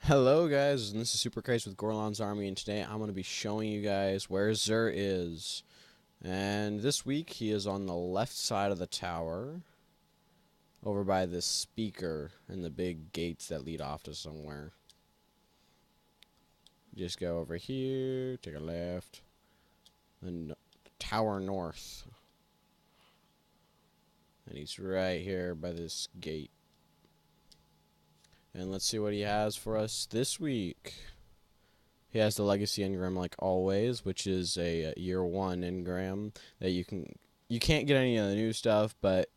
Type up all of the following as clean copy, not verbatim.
Hello guys, and this is Super Craze with Gorlans Army, and today I'm going to be showing you guys where Xur is. And this week he is on the left side of the tower, over by this speaker and the big gates that lead off to somewhere. Just go over here, take a left, then tower north. And he's right here by this gate. And let's see what he has for us this week. He has the Legacy Engram like always, which is a year 1 engram that you can't get any of the new stuff, but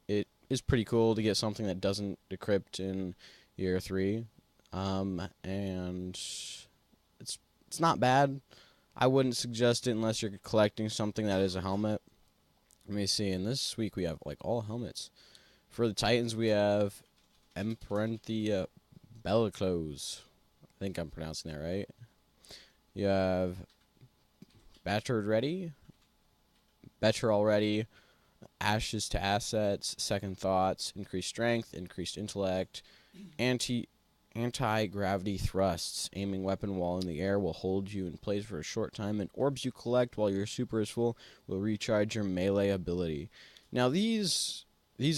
it is pretty cool to get something that doesn't decrypt in year 3. And it's not bad. I wouldn't suggest it unless you're collecting something that is a helmet. Let me see. In this week we have like all helmets. For the Titans we have Emperenthia Bellicose. I think I'm pronouncing that right. You have Battered Ready, Better Already, Ashes to Assets, Second Thoughts, Increased Strength, Increased Intellect, Anti-Gravity Thrusts. Aiming weapon while in the air will hold you in place for a short time, and orbs you collect while your super is full will recharge your melee ability. Now these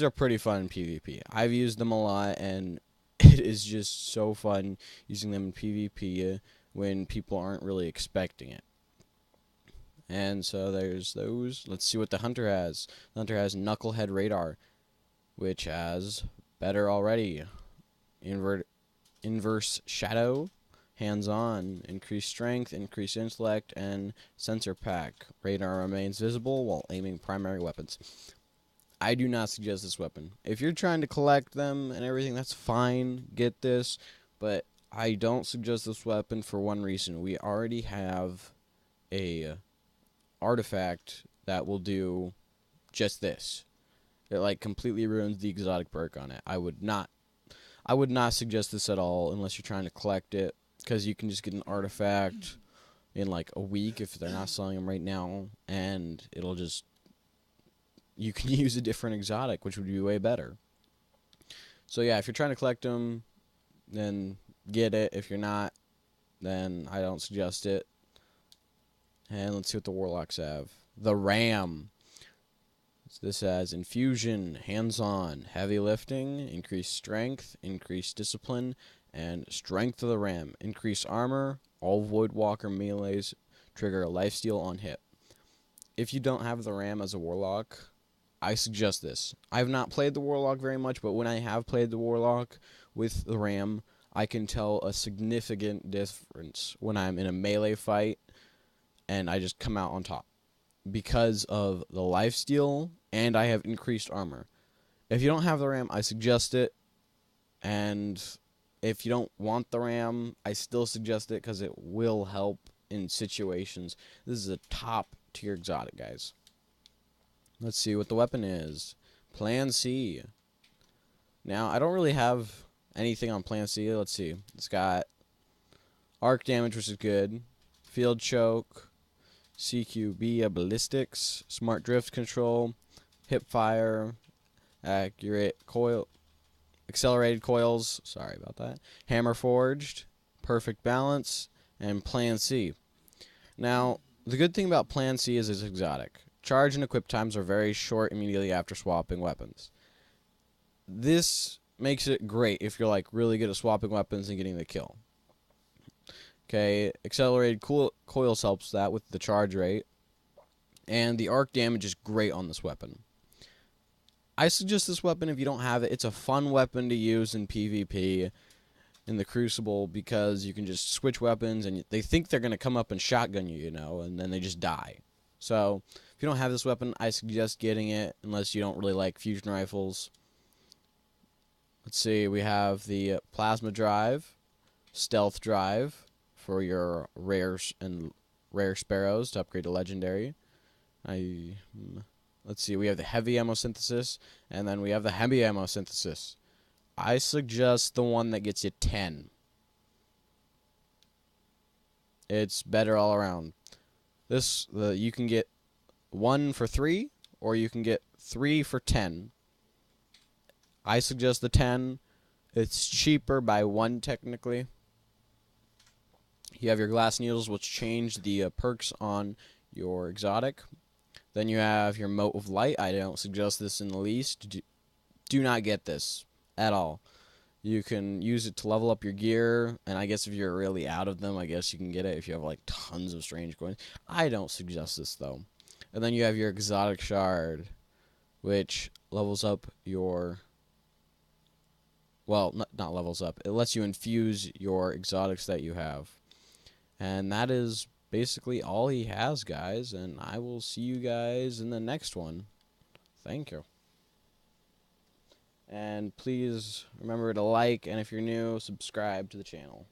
are pretty fun in PvP. I've used them a lot, and it is just so fun using them in PvP when people aren't really expecting it. And so there's those. Let's see what the Hunter has. The Hunter has Knucklehead Radar, which has Better Already, Inverse Shadow, Hands-On, Increased Strength, Increased Intellect, and Sensor Pack. Radar remains visible while aiming primary weapons. I do not suggest this weapon. If you're trying to collect them and everything, that's fine. Get this. But I don't suggest this weapon for one reason. We already have a artifact that will do just this. It like completely ruins the exotic perk on it. I would not suggest this at all unless you're trying to collect it, because you can just get an artifact in like a week if they're not selling them right now, and it'll just, you can use a different exotic, which would be way better. So yeah, if you're trying to collect them, then get it. If you're not, then I don't suggest it. And let's see what the Warlocks have. The Ram. So this has Infusion, Hands-On, Heavy Lifting, Increased Strength, Increased Discipline, and Strength of the Ram. Increased Armor. All Voidwalker melees trigger a lifesteal on hit. If you don't have the Ram as a Warlock, I suggest this. I have not played the Warlock very much, but when I have played the Warlock with the Ram, I can tell a significant difference when I'm in a melee fight and I just come out on top, because of the lifesteal and I have increased armor. If you don't have the Ram, I suggest it, and if you don't want the Ram, I still suggest it because it will help in situations. This is a top tier exotic, guys. Let's see what the weapon is. Plan C. Now, I don't really have anything on Plan C. Let's see. It's got arc damage, which is good. Field choke. CQB ballistics. Smart drift control. Hip fire. Accurate coil. Accelerated coils. Sorry about that. Hammer forged. Perfect balance. And Plan C. Now, the good thing about Plan C is it's exotic. Charge and equip times are very short immediately after swapping weapons. This makes it great if you're like really good at swapping weapons and getting the kill. Okay, accelerated coils helps that with the charge rate. And the arc damage is great on this weapon. I suggest this weapon if you don't have it. It's a fun weapon to use in PvP in the Crucible, because you can just switch weapons and they think they're going to come up and shotgun you, you know, and then they just die. So, if you don't have this weapon, I suggest getting it, unless you don't really like fusion rifles. Let's see, we have the Plasma Drive, Stealth Drive for your rares and rare sparrows to upgrade to Legendary. Let's see, we have the Heavy Ammo Synthesis, and then we have the Heavy Ammo Synthesis. I suggest the one that gets you 10. It's better all around. You can get 1 for 3, or you can get 3 for 10. I suggest the 10. It's cheaper by 1 technically, You have your glass needles, which change the perks on your exotic. Then you have your mote of light. I don't suggest this in the least. Do not get this at all. You can use it to level up your gear, and I guess if you're really out of them, I guess you can get it if you have like tons of strange coins. I don't suggest this though. And then you have your exotic shard, which levels up your, well, not levels up. It lets you infuse your exotics that you have. And that is basically all he has, guys, and I will see you guys in the next one. Thank you. And please remember to like, and if you're new, subscribe to the channel.